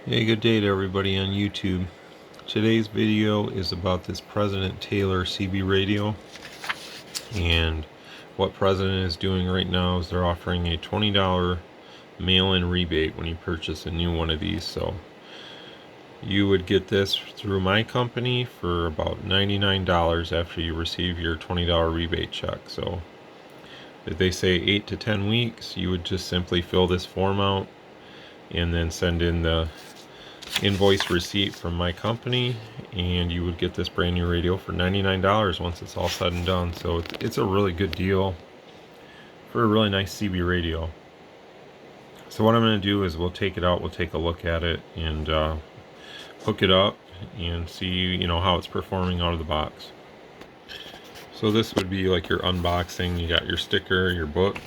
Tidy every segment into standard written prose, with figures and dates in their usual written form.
Hey, good day to everybody on YouTube. Today's video is about this President Taylor CB radio, and what President is doing right now is they're offering a $20 mail-in rebate when you purchase a new one of these. So you would get this through my company for about $99 after you receive your $20 rebate check. So if they say 8 to 10 weeks, you would just simply fill this form out and then send in the invoice receipt from my company, and you would get this brand new radio for $99 once it's all said and done. So it's a really good deal for a really nice CB radio. So what I'm going to do is we'll take it out, we'll take a look at it, and hook it up and see how it's performing out of the box. So this would be like your unboxing. You got your sticker, your book.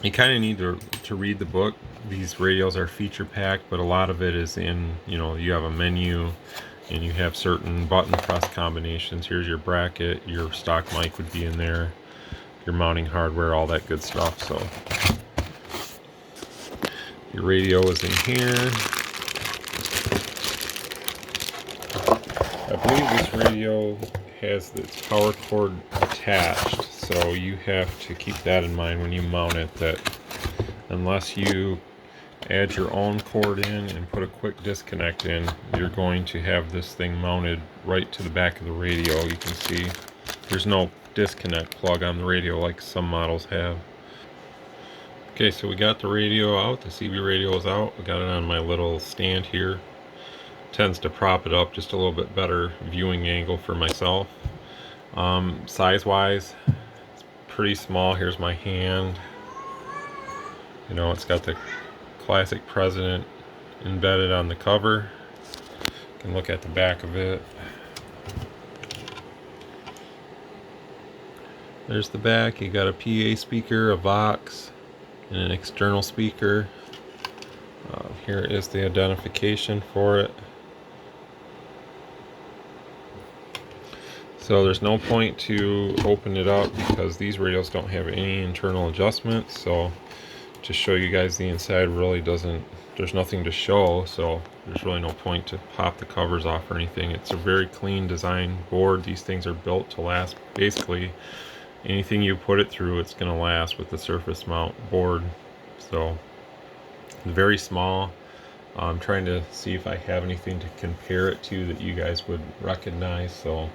You kind of need to read the book. These radios are feature packed, but a lot of it is in, you have a menu and you have certain button press combinations. Here's your bracket, your stock mic would be in there, your mounting hardware, all that good stuff. So your radio is in here. I believe this radio has its power cord attached, so you have to keep that in mind when you mount it, that unless you add your own cord in and put a quick disconnect in, you're going to have this thing mounted right to the back of the radio. You can see there's no disconnect plug on the radio like some models have. Okay, so we got the radio out, the CB radio is out. I got it on my little stand here. Tends to prop it up, just a little bit better viewing angle for myself. Size wise, it's pretty small. Here's my hand. It's got the classic President embedded on the cover. You can look at the back of it. There's the back. You got a PA speaker, a Vox, and an external speaker. Here is the identification for it. So there's no point to open it up because these radios don't have any internal adjustments. So to show you guys the inside really there's nothing to show, so there's really no point to pop the covers off or anything. It's a very clean design board. These things are built to last. Basically anything you put it through, it's going to last with the surface mount board. So it's very small. I'm trying to see if I have anything to compare it to that you guys would recognize. So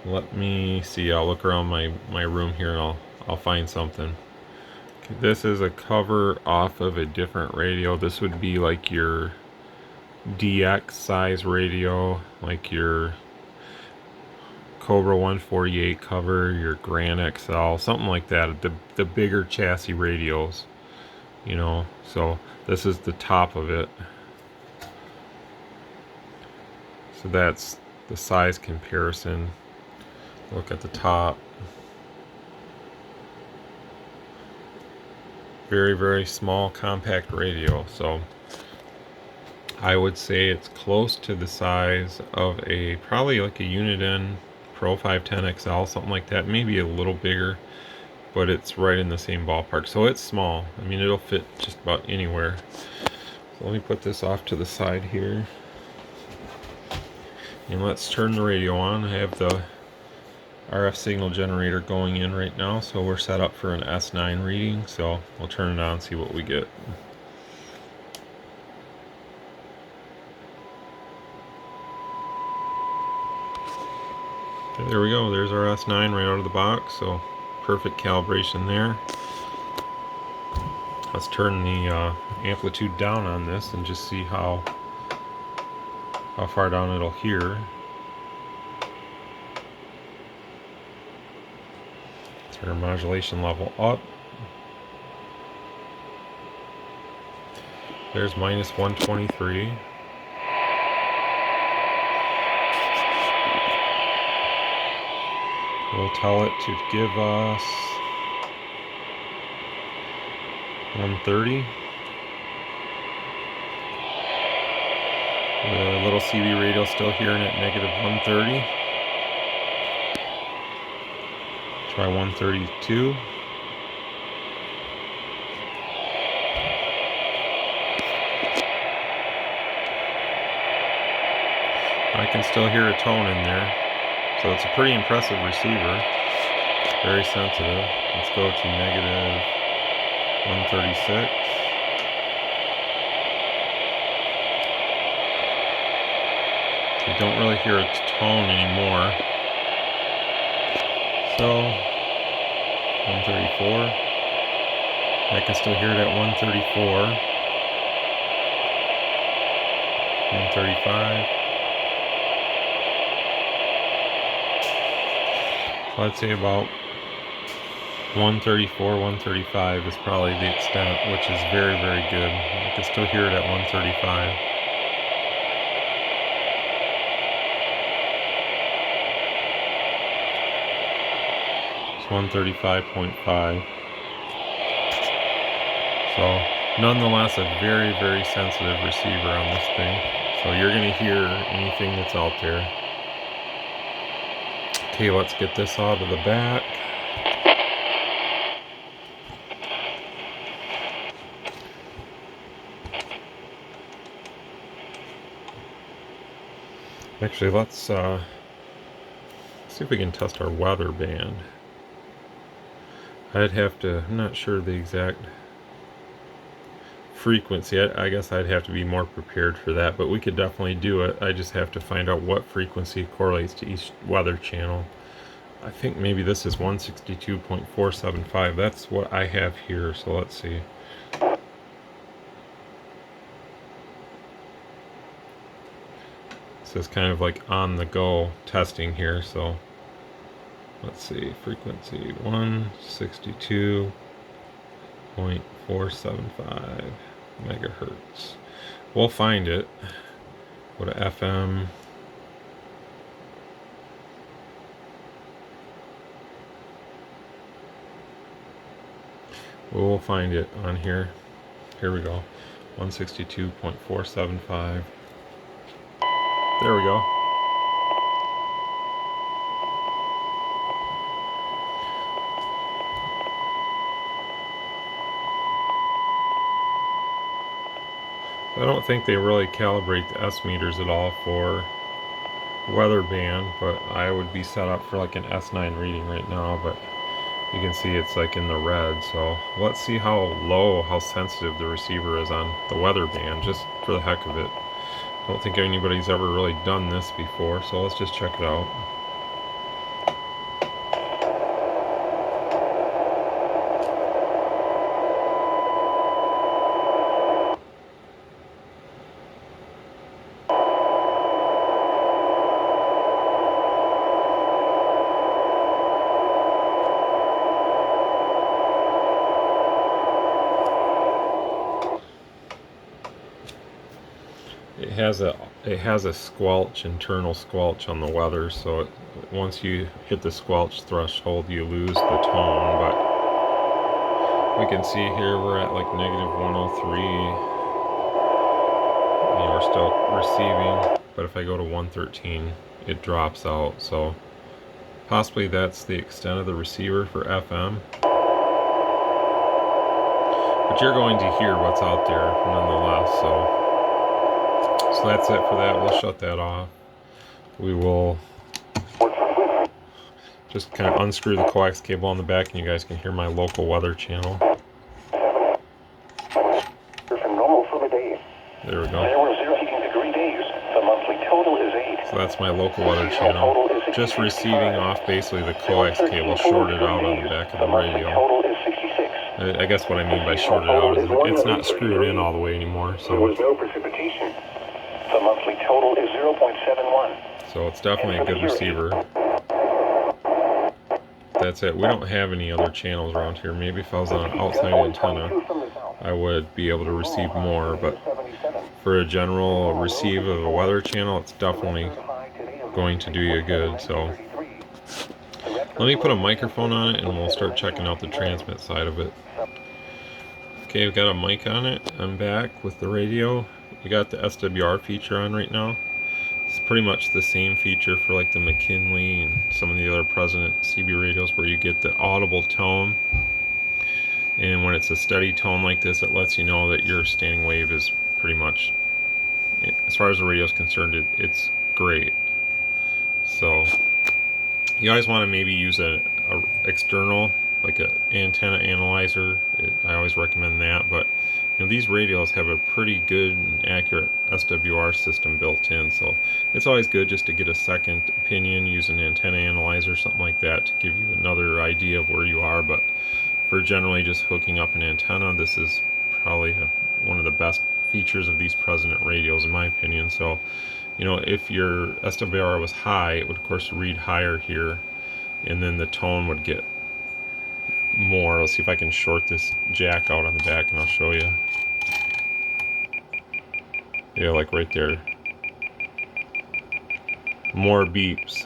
let me see. I'll look around my room here and I'll find something. Okay, this is a cover off of a different radio. This would be like your DX size radio, like your Cobra 148 cover, your Grand XL, something like that. The bigger chassis radios, So this is the top of it. So that's the size comparison. Look at the top. Very, very small compact radio. So I would say it's close to the size of probably like a Uniden Pro 510 XL, something like that. Maybe a little bigger, but it's right in the same ballpark. So it's small. I mean, it'll fit just about anywhere. So let me put this off to the side here. And let's turn the radio on. I have the RF signal generator going in right now, so we're set up for an S9 reading. So we'll turn it on and see what we get. Okay, there we go. There's our S9 right out of the box. So perfect calibration there. Let's turn the amplitude down on this and just see how far down it'll hear. Turn our modulation level up. There's minus 123. We'll tell it to give us 130. The little CB radio still hearing at negative 130. Try 132. I can still hear a tone in there. So it's a pretty impressive receiver. Very sensitive. Let's go to negative 136. You don't really hear a tone anymore. So 134. I can still hear it at 134. 135. So I'd say about 134, 135 is probably the extent, which is very, very good. I can still hear it at 135. It's 135.5. So nonetheless, a very, very sensitive receiver on this thing. So you're going to hear anything that's out there. Okay, let's get this out of the back. Actually, let's see if we can test our weather band. I'd have to, I'm not sure the exact frequency. I guess I'd have to be more prepared for that, but we could definitely do it. I just have to find out what frequency correlates to each weather channel. I think maybe this is 162.475. That's what I have here, so let's see. This is kind of like on the go testing here, so let's see, frequency 162.475 megahertz. We'll find it. Go to FM. We'll find it on here. Here we go. 162.475. There we go. I don't think they really calibrate the S meters at all for weather band, but I would be set up for like an S9 reading right now, but you can see it's like in the red. So let's see how low, how sensitive the receiver is on the weather band, just for the heck of it. I don't think anybody's ever really done this before, so let's just check it out. It has a squelch, internal squelch on the weather, so once you hit the squelch threshold you lose the tone, but we can see here we're at like negative 103. We're still receiving, but if I go to 113 it drops out, so possibly that's the extent of the receiver for FM. But you're going to hear what's out there nonetheless, so that's it for that. We'll shut that off. We will just kind of unscrew the coax cable on the back and you guys can hear my local weather channel. There we go. So that's my local weather channel. Just receiving off basically the coax cable shorted out on the back of the radio. I guess what I mean by shorted out is it's not screwed in all the way anymore. So the monthly total is 0.71. So it's definitely a good receiver. That's it. We don't have any other channels around here. Maybe if I was on an outside antenna, I would be able to receive more, but for a general receive of a weather channel, it's definitely going to do you good. So let me put a microphone on it and we'll start checking out the transmit side of it. Okay, we've got a mic on it. I'm back with the radio. We got the SWR feature on right now. It's pretty much the same feature for like the McKinley and some of the other President CB radios where you get the audible tone. And when it's a steady tone like this, it lets you know that your standing wave is pretty much, as far as the radio is concerned, it's great. So you always want to maybe use a external, like an antenna analyzer. I always recommend that. But these radios have a pretty good and accurate SWR system built in, so it's always good just to get a second opinion, use an antenna analyzer, something like that, to give you another idea of where you are. But for generally just hooking up an antenna, this is probably one of the best features of these President radios, in my opinion. So if your SWR was high, it would of course read higher here, and then the tone would get more. Let's see if I can short this jack out on the back and I'll show you. Yeah, like right there. More beeps.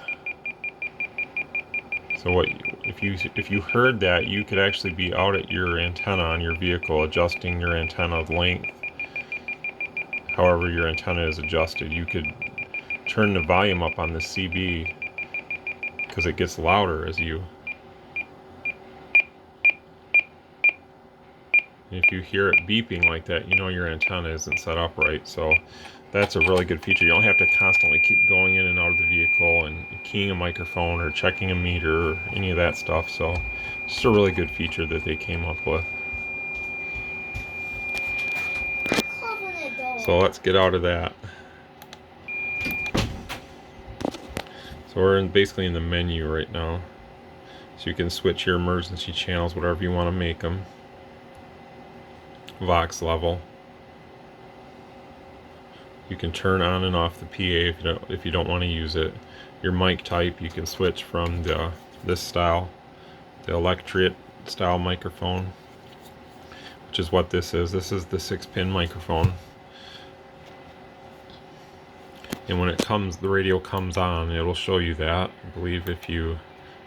So if you heard that, you could actually be out at your antenna on your vehicle, adjusting your antenna length. However your antenna is adjusted, you could turn the volume up on the CB because it gets louder as you. If you hear it beeping like that, your antenna isn't set up right. So that's a really good feature. You don't have to constantly keep going in and out of the vehicle and keying a microphone or checking a meter or any of that stuff. So it's just a really good feature that they came up with. So let's get out of that. So we're basically in the menu right now. So you can switch your emergency channels, whatever you want to make them. Vox level. You can turn on and off the PA if you don't want to use it. Your mic type, you can switch from this style, the electret style microphone, which is what this is. This is the 6-pin microphone. And when the radio comes on, it'll show you that. I believe if you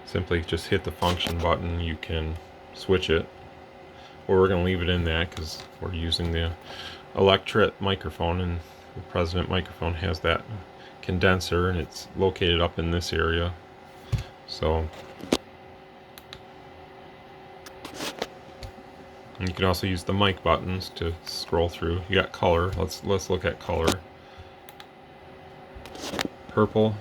simply just hit the function button, you can switch it. Or we're going to leave it in that because we're using the electret microphone, and the President microphone has that condenser and it's located up in this area. So and you can also use the mic buttons to scroll through. You got color. Let's look at color. Purple,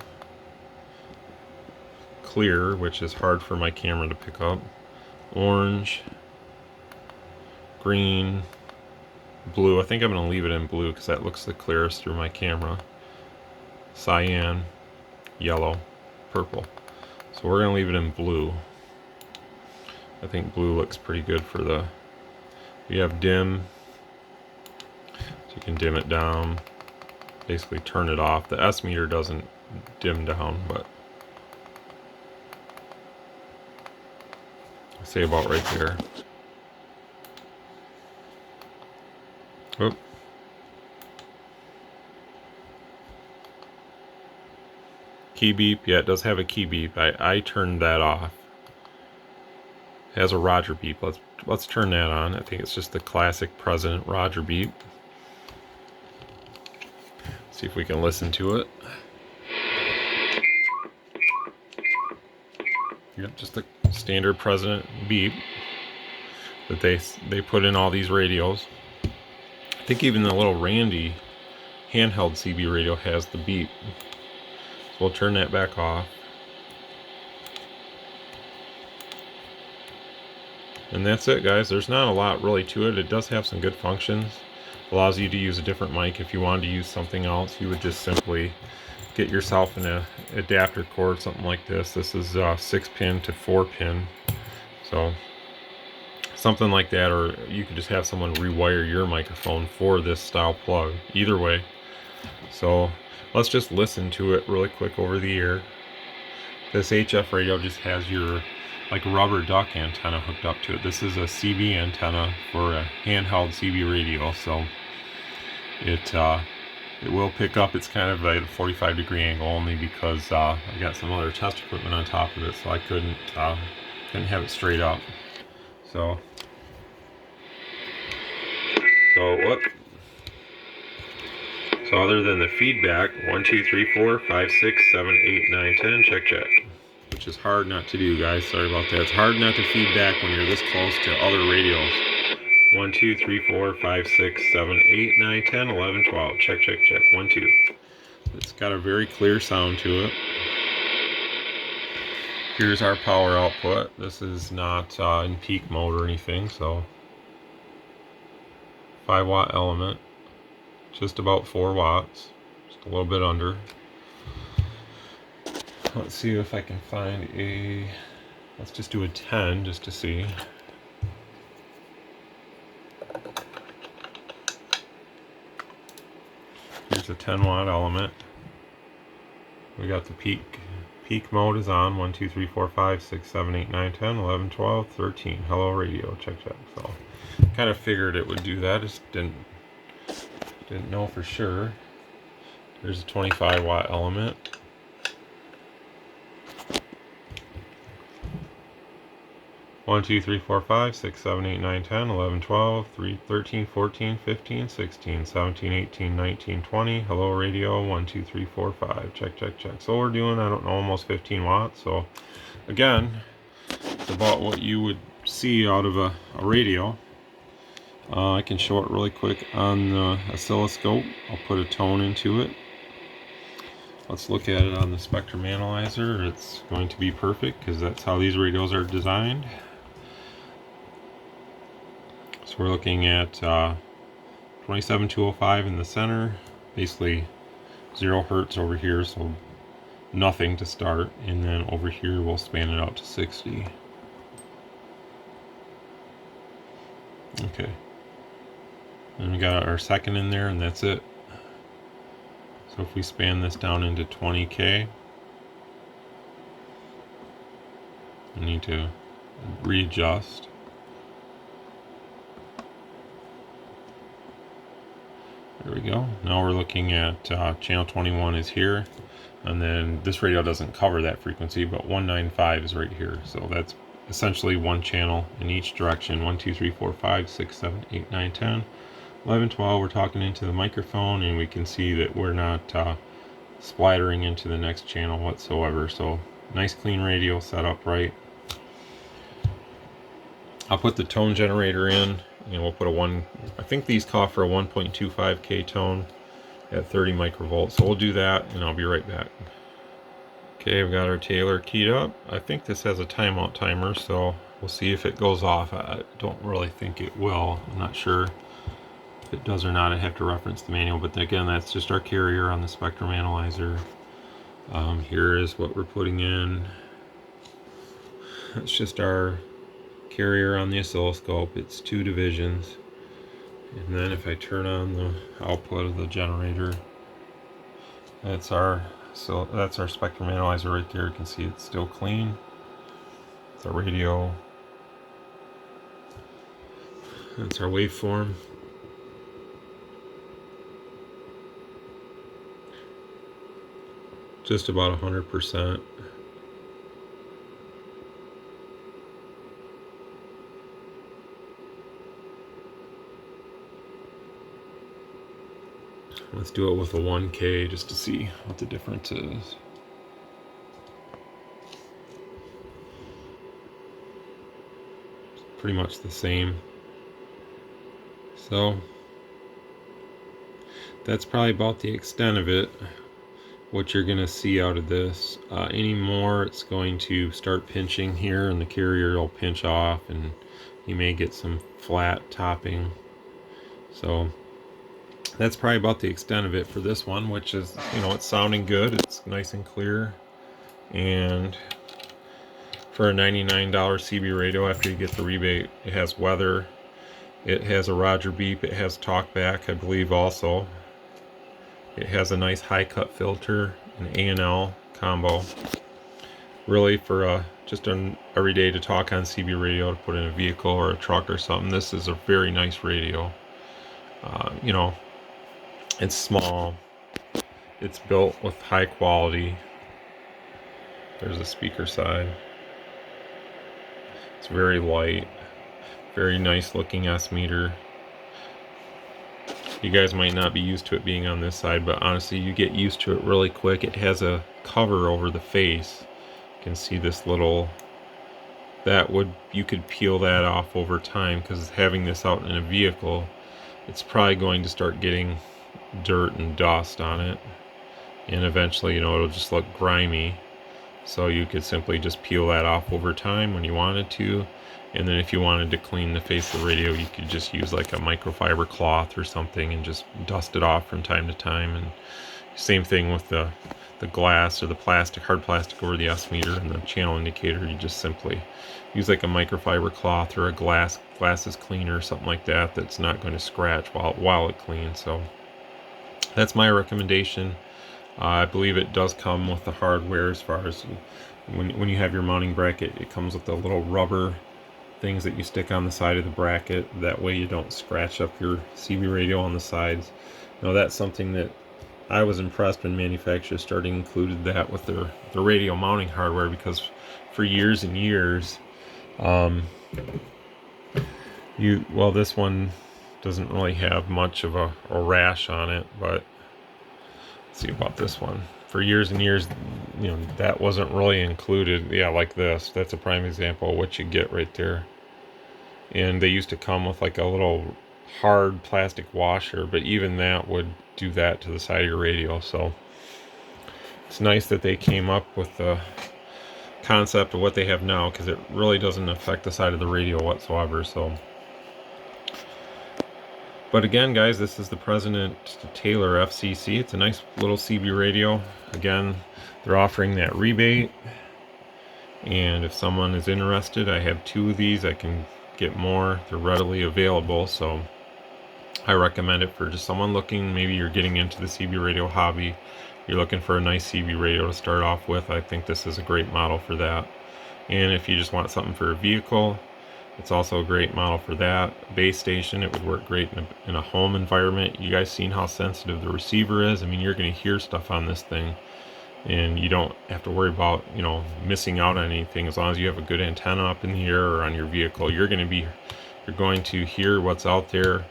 clear, which is hard for my camera to pick up. Orange, green, blue. I think I'm going to leave it in blue because that looks the clearest through my camera. Cyan, yellow, purple. So we're going to leave it in blue. I think blue looks pretty good for the... You have dim, so you can dim it down, basically turn it off. The S meter doesn't dim down, but I say about right there. Oop. Key beep, yeah, it does have a key beep. I turned that off. It has a Roger beep. Let's turn that on. I think it's just the classic President Roger beep. See if we can listen to it. Yep, just the standard President beep that they put in all these radios. I think even the little Randy handheld CB radio has the beep. So we'll turn that back off. And that's it, guys. There's not a lot really to it. It does have some good functions. Allows you to use a different mic. If you wanted to use something else, you would just simply get yourself an adapter cord, something like this. This is 6-pin to 4-pin. So something like that, or you could just have someone rewire your microphone for this style plug. Either way. So let's just listen to it really quick over the air. This HF radio just has your like rubber duck antenna hooked up to it. This is a CB antenna for a handheld CB radio, so it will pick up. It's kind of at a 45-degree angle only because I got some other test equipment on top of it, so I couldn't have it straight up. So other than the feedback, 1, 2, 3, 4, 5, 6, 7, 8, 9, 10, check. Which is hard not to do, guys. Sorry about that. It's hard not to feedback when you're this close to other radios. 1, 2, 3, 4, 5, 6, 7, 8, 9, 10, 11, 12. Check. 1, 2. It's got a very clear sound to it. Here's our power output. This is not in peak mode or anything, so 5-watt element, just about 4 watts, just a little bit under. Let's see if I can find a, let's just do a 10 just to see. Here's a 10-watt element. We got the peak mode is on. 1 2 3 4 5 6 7 8 9 10 11 12 13. Hello radio, check. So kind of figured it would do that, just didn't know for sure. There's a 25-watt element. One, 2, 3, 4, 5, 6, 7, 8, 9, 10, 11, 12, 13, 14, 15, 16, 17, 18, 19, 20. Hello radio, 1, 2, 3, 4, 5. Check. So we're doing, I don't know, almost 15 watts. So again, it's about what you would see out of a radio. I can show it really quick on the oscilloscope. I'll put a tone into it. Let's look at it on the spectrum analyzer. It's going to be perfect because that's how these radios are designed. So we're looking at 27205 in the center, basically 0 hertz over here, so nothing to start, and then over here we'll span it out to 60. Okay, and we got our second in there, and that's it. So if we span this down into 20K, I need to readjust. There we go. Now we're looking at channel 21 is here, and then this radio doesn't cover that frequency, but 195 is right here. So that's essentially one channel in each direction. 1 2 3 4 5 6 7 8 9 10 11 12. We're talking into the microphone, and we can see that we're not splattering into the next channel whatsoever. So nice clean radio set up right. I'll put the tone generator in, and we'll put a 1, I think these call for a 1.25K tone at 30 microvolts. So we'll do that, and I'll be right back. Okay, we've got our Taylor keyed up. I think this has a timeout timer, so we'll see if it goes off. I don't really think it will. I'm not sure if it does or not. I have to reference the manual, but again, that's just our carrier on the spectrum analyzer. Here is what we're putting in. That's just our carrier on the oscilloscope. It's 2 divisions, and then if I turn on the output of the generator, that's our spectrum analyzer right there. You can see it's still clean. It's our radio. That's our waveform. Just about 100%. Let's do it with a 1K just to see what the difference is. It's pretty much the same. So that's probably about the extent of it, what you're going to see out of this. Any more, it's going to start pinching here, and the carrier will pinch off, and you may get some flat topping. So that's probably about the extent of it for this one, which is, it's sounding good. It's nice and clear. And for a $99 CB radio, after you get the rebate, it has weather. It has a Roger beep. It has talkback, I believe, also. It has a nice high cut filter, an A&L combo. Really, for just an everyday to talk on CB radio, to put in a vehicle or a truck or something, this is a very nice radio. It's small. It's built with high quality. There's a speaker side. It's very light. Very nice looking S-meter. You guys might not be used to it being on this side, but honestly, you get used to it really quick. It has a cover over the face. You can see this little, you could peel that off over time, because having this out in a vehicle, it's probably going to start getting dirt and dust on it. and eventually, it'll just look grimy. So you could simply just peel that off over time when you wanted to. And then if you wanted to clean the face of the radio, you could just use like a microfiber cloth or something and just dust it off from time to time. And same thing with the glass or the plastic, hard plastic over the S meter and the channel indicator. You just simply use like a microfiber cloth or a glasses cleaner or something like that that's not going to scratch while it cleans. So that's my recommendation. I believe it does come with the hardware as far as when you have your mounting bracket. It comes with the little rubber things that you stick on the side of the bracket. That way you don't scratch up your CB radio on the sides. Now that's something that I was impressed when manufacturers started included that with their radio mounting hardware, because for years and years, this one doesn't really have much of a rash on it, but let's see about this one. For years and years, that wasn't really included. Yeah, like this. That's a prime example of what you get right there. And they used to come with like a little hard plastic washer, but even that would do that to the side of your radio. So it's nice that they came up with the concept of what they have now, because it really doesn't affect the side of the radio whatsoever. So, but again, guys, this is the President Taylor FCC. It's a nice little CB radio. Again, they're offering that rebate, and if someone is interested, I have 2 of these. I can get more. They're readily available, so I recommend it for just someone looking. Maybe you're getting into the CB radio hobby, you're looking for a nice CB radio to start off with. I think this is a great model for that. And if you just want something for a vehicle, it's also a great model for that. Base station, it would work great in a home environment. You guys seen how sensitive the receiver is? I mean, you're going to hear stuff on this thing, and you don't have to worry about missing out on anything. As long as you have a good antenna up in the air or on your vehicle, you're going to hear what's out there,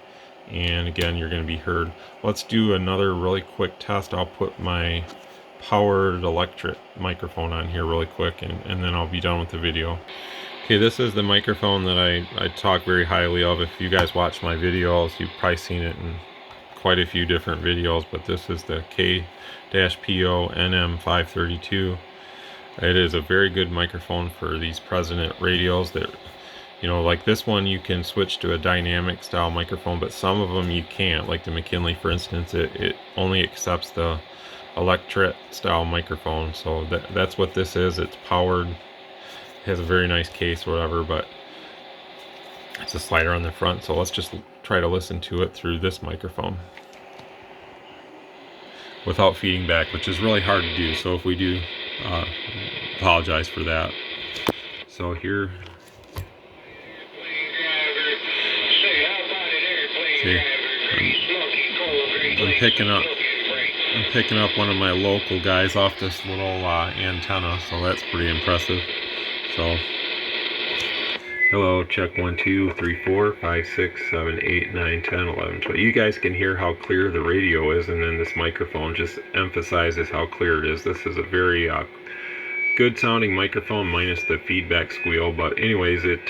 and again, you're going to be heard. Let's do another really quick test. I'll put my powered electric microphone on here really quick, and then I'll be done with the video. Okay, this is the microphone that I talk very highly of. If you guys watch my videos, you've probably seen it in quite a few different videos, but this is the K-PO NM532. It is a very good microphone for these President radios that, like this one, you can switch to a dynamic style microphone, but some of them you can't. Like the McKinley, for instance, it only accepts the electric style microphone. So that's what this is. It's powered. It has a very nice case or whatever, but it's a slider on the front. So let's just try to listen to it through this microphone without feeding back, which is really hard to do. So if we do, apologize for that. So here, see, I'm picking up one of my local guys off this little antenna, so that's pretty impressive. So, hello, check 1 2 3 4 5 6 7 8 9 10 11 12. You guys can hear how clear the radio is, and then this microphone just emphasizes how clear it is. This is a very good sounding microphone, minus the feedback squeal, but anyways, it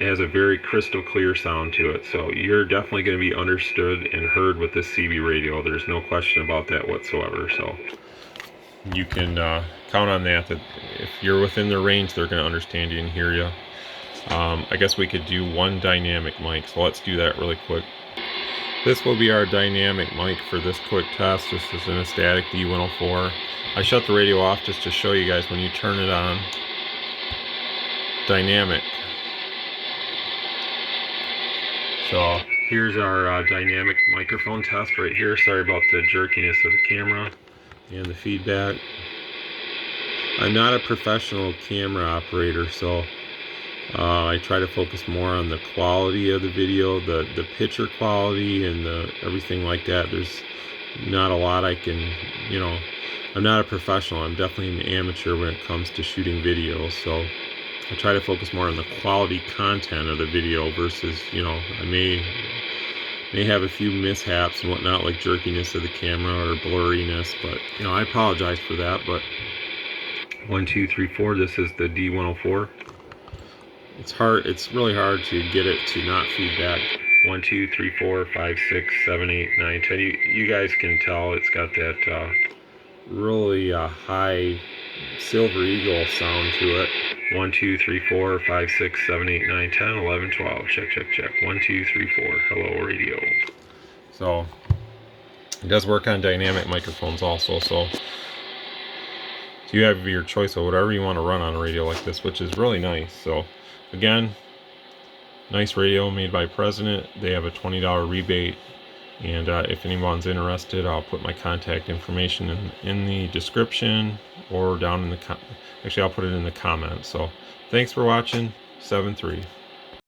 has a very crystal clear sound to it. So you're definitely going to be understood and heard with this CB radio. There's no question about that whatsoever. So you can count on that if you're within their range, they're going to understand you and hear you. I guess we could do one dynamic mic, so let's do that really quick. This will be our dynamic mic for this quick test. This is in a static D104. I shut the radio off just to show you guys when you turn it on. Dynamic. So here's our dynamic microphone test right here. Sorry about the jerkiness of the camera and the feedback. I'm not a professional camera operator, so I try to focus more on the quality of the video, the picture quality, and everything like that. There's not a lot I can, I'm not a professional. I'm definitely an amateur when it comes to shooting videos, so I try to focus more on the quality content of the video versus, I may have a few mishaps and whatnot, like jerkiness of the camera or blurriness, but, I apologize for that. But 1 2 3 4, this is the D104. It's really hard to get it to not feedback. 1 2 3 4 5 6 7 8 9 10. You guys can tell it's got that really high Silver Eagle sound to it. 1, 2, 3, 4, 5, 6, 7, 8, 9, 10, 11, 12. Check, check, check. 1, 2, 3, 4. Hello, radio. So it does work on dynamic microphones also. So you have your choice of whatever you want to run on a radio like this, which is really nice. So again, nice radio made by President. They have a $20 rebate. And if anyone's interested, I'll put my contact information in the description or down in the actually I'll put it in the comments. So thanks for watching. 7-3.